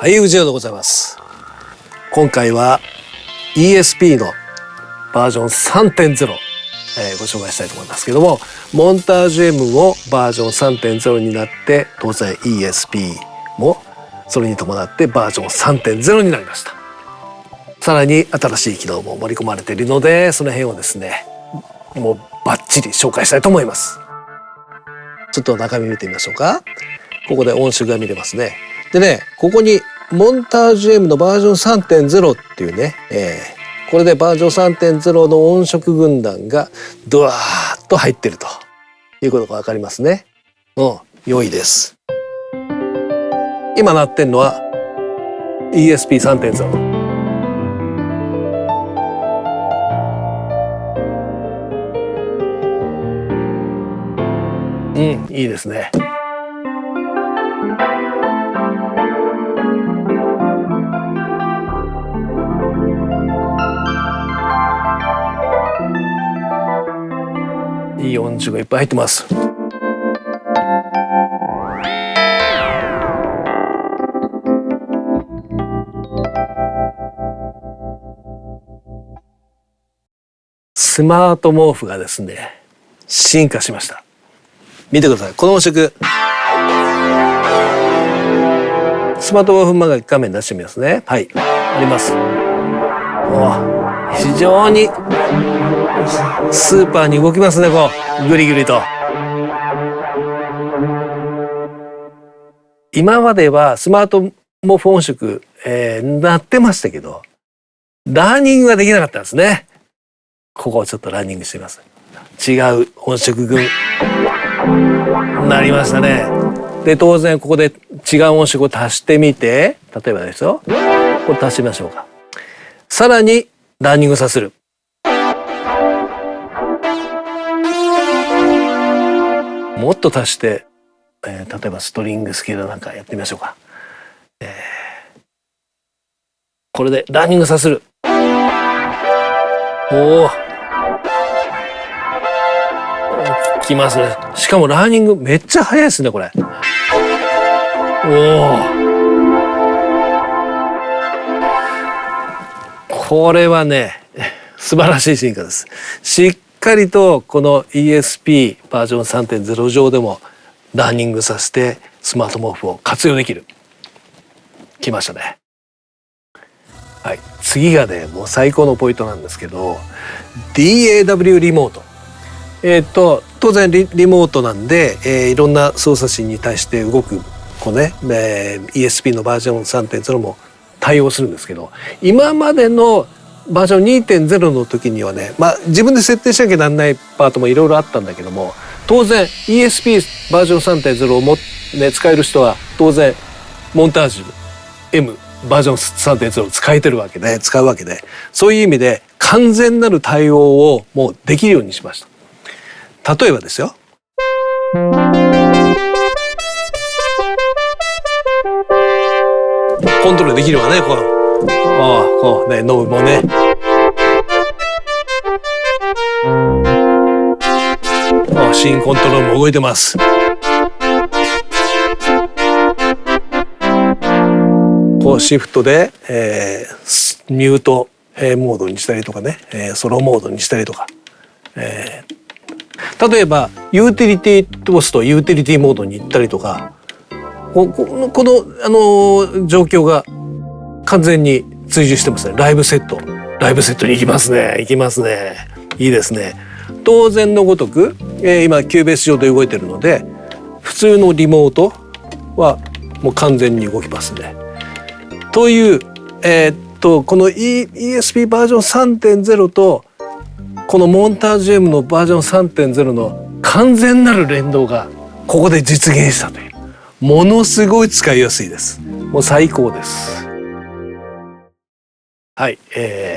はい、宇治でございます。今回は ESP のバージョン 3.0、ご紹介したいと思いますけども、モンタージュ M もバージョン 3.0 になって、当然 ESP もそれに伴ってバージョン 3.0 になりました。さらに新しい機能も盛り込まれているので、その辺をですね、もうバッチリ紹介したいと思います。ちょっと中身見てみましょうか。ここで音色が見れますね。でね、ここにモンタージュ M のバージョン 3.0 っていうね、これでバージョン 3.0 の音色軍団がドワーッと入ってるということがわかりますね。良いです。今鳴ってんのは ESP 3.0。いいですね。いい音色がいっぱい入ってます。スマート毛布がですね、進化しました。見てください。この音色。スマート毛布画面出してみますね。はい、あります。非常にスーパーに動きますね。こうグリグリと。今まではスマート毛布音色、鳴ってましたけど、ラーニングができなかったんですね。ここをちょっとランニングしてみます。違う音色群なりましたね。で、当然ここで違う音色を足してみて、例えばですよ、これ足してみましょうか。さらにランニングさせる。もっと足して、例えばストリングスケールなんかやってみましょうか。これでランニングさせる。きますね。しかもラーニングめっちゃ速いですね、これ。これはね、素晴らしい進化です。しっかりとこの ESP バージョン 3.0 上でもラーニングさせてスマート毛布を活用できる。来ましたね。はい、次がね、もう最高のポイントなんですけど、 DAW リモート。当然リモートなんで、いろんな操作詞に対して動くこうね、ESP のバージョン 3.0 も対応するんですけど、今までのバージョン 2.0 の時にはね、自分で設定しなきゃなんないパートもいろいろあったんだけども、当然 ESP バージョン 3.0 を使える人は当然モンタージュ M バージョン 3.0 を使うわけで、そういう意味で完全なる対応をもうできるようにしました。例えばですよ、コントロールできるわね。こうね、ノブもね。新コントロールも動いてます。こうシフトで、ミュート、モードにしたりとかね、ソロモードにしたりとか、例えばユーティリティ押すとユーティリティモードに行ったりとか、この状況が完全に追従してますね。ライブセットに行きますね。いいですね。当然のごとく、今キューベース上で動いてるので、普通のリモートはもう完全に動きますね。という、この ESP バージョン 3.0 とこのモンタージュ M のバージョン 3.0 の完全なる連動がここで実現したという、ものすごい使いやすいです。もう最高です。はい、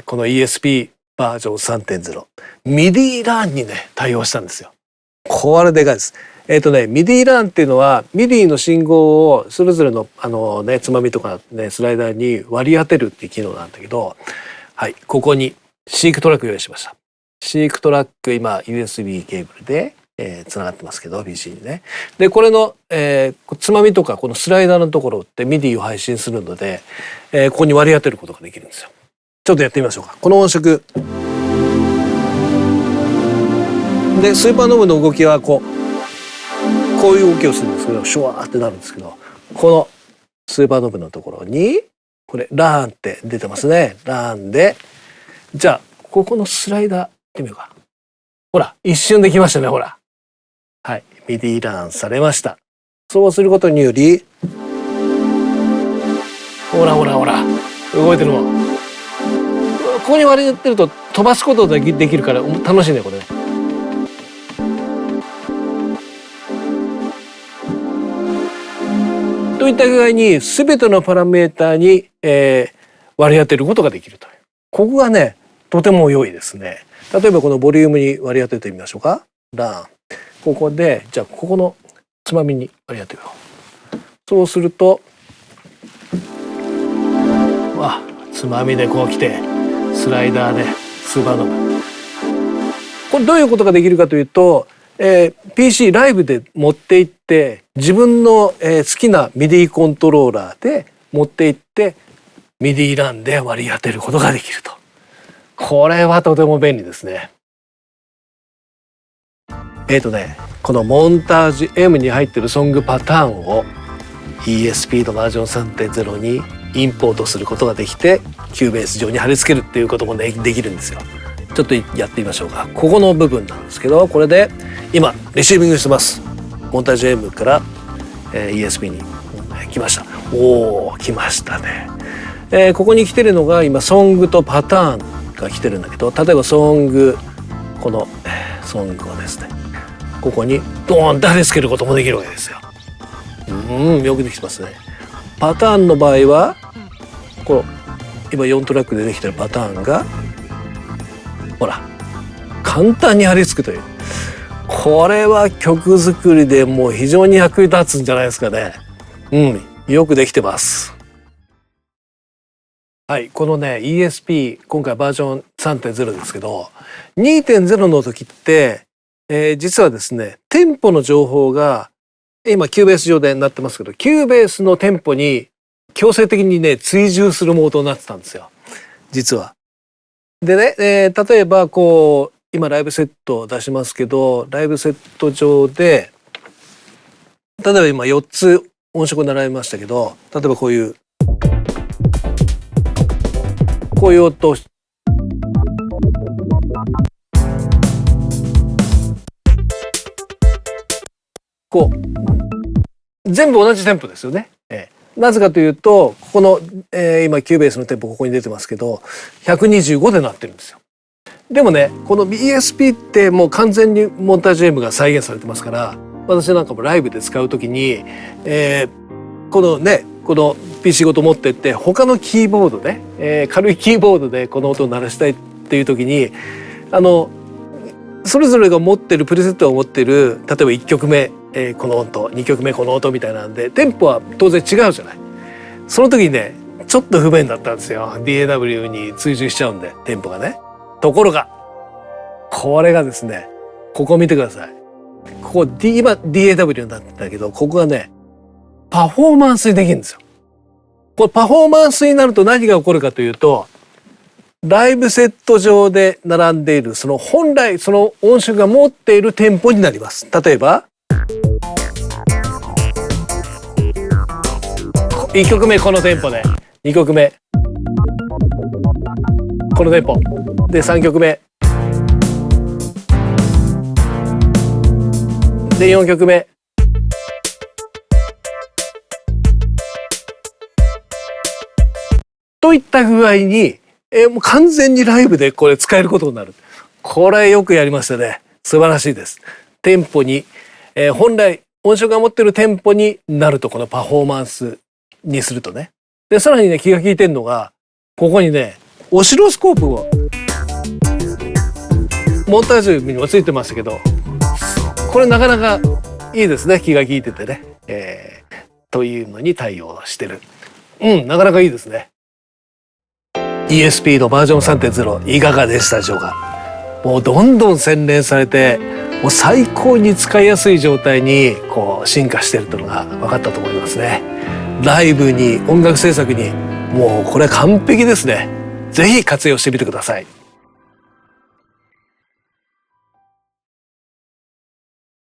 この ESP バージョン 3.0 MIDI LAN にね対応したんですよ。これでかいです。MIDI LAN っていうのは MIDI の信号をそれぞれのつまみとかねスライダーに割り当てるっていう機能なんだけど、はい、ここにシークトラック用意しました。シークトラック今 USB ケーブルでつながってますけど PC にね。でこれの、つまみとかこのスライダーのところって MIDI を配信するので、ここに割り当てることができるんですよ。ちょっとやってみましょうか。この音色でスーパーノブの動きはこういう動きをするんですけど、シュワーってなるんですけど、このスーパーノブのところにこれラーンって出てますね。ラーンでじゃあここのスライダーやってみようか。ほら一瞬できましたね。ほら、はい、MIDIラーンされました。そうすることによりほら動いてるもん。ここに割り当てると飛ばすことができるから楽しいねこれね。といった具合に全てのパラメータに、割り当てることができるという。ここがねとても良いですね。例えばこのボリュームに割り当ててみましょうか。ラーン。ここでじゃあここのつまみに割り当てよう。そうするとつまみでこう来てスライダーでスーパーノブ。これどういうことができるかというと、PC ライブで持って行って自分の、好きな MIDI コントローラーで持って行って MIDI ランで割り当てることができると。これはとても便利ですね。このモンタージュ M に入ってるソングパターンを ESP のバージョン 3.0 にインポートすることができてキューベース上に貼り付けるっていうこともねできるんですよ。ちょっとやってみましょうか。ここの部分なんですけど、これで今レシービングしてます。モンタージュ M から、ESP に来ました。来ましたね。ここに来てるのが今ソングとパターンが来てるんだけど、例えばソングこのソングをですねここにドーンと貼り付けることもできるわけですよ。よくできてますね。パターンの場合はこの今4トラックでできてるパターンがほら簡単に貼り付くという、これは曲作りでもう非常に役に立つんじゃないですかね。よくできてます。はい、このね ESP 今回バージョン 3.0 ですけど 2.0 の時って、実はですねテンポの情報が今キューベース上でなってますけど、キューベースのテンポに強制的にね追従するモードになってたんですよ実は。でね、例えばこう今ライブセットを出しますけど、ライブセット上で例えば今4つ音色並べましたけど、例えばこういう音全部同じテンポですよね。なぜかというとここの、今キューベースのテンポここに出てますけど125でなってるんですよ。でもねこの ESP ってもう完全にモンタージュ M が再現されてますから、私なんかもライブで使う時に、この PC ごと持ってって他のキーボードで、軽いキーボードでこの音を鳴らしたいっていう時にそれぞれが持ってるプレセットが持ってる例えば1曲目、この音2曲目この音みたいなんでテンポは当然違うじゃない。その時にねちょっと不便だったんですよ。 DAW に追従しちゃうんでテンポがね。ところがこれがですねここ見てください。ここ、今 DAW になってたけどここがねパフォーマンスにできるんですよ。これパフォーマンスになると何が起こるかというとライブセット上で並んでいるその本来その音色が持っているテンポになります。例えば1曲目このテンポで2曲目このテンポで3曲目で4曲目といった具合に、もう完全にライブでこれ使えることになる。これよくやりましたね。素晴らしいです。テンポに、本来音色が持ってるテンポになると、このパフォーマンスにするとね。でさらにね、気が利いてるのがここにね、オシロスコープをモンタージュにもついてましたけど、これなかなかいいですね。気が利いててね、というのに対応してる。なかなかいいですね。ESP のバージョン 3.0 いかがでしたでしょうか。もうどんどん洗練されて、もう最高に使いやすい状態にこう進化しているというのが分かったと思いますね。ライブに音楽制作にもうこれ完璧ですね。ぜひ活用してみてください。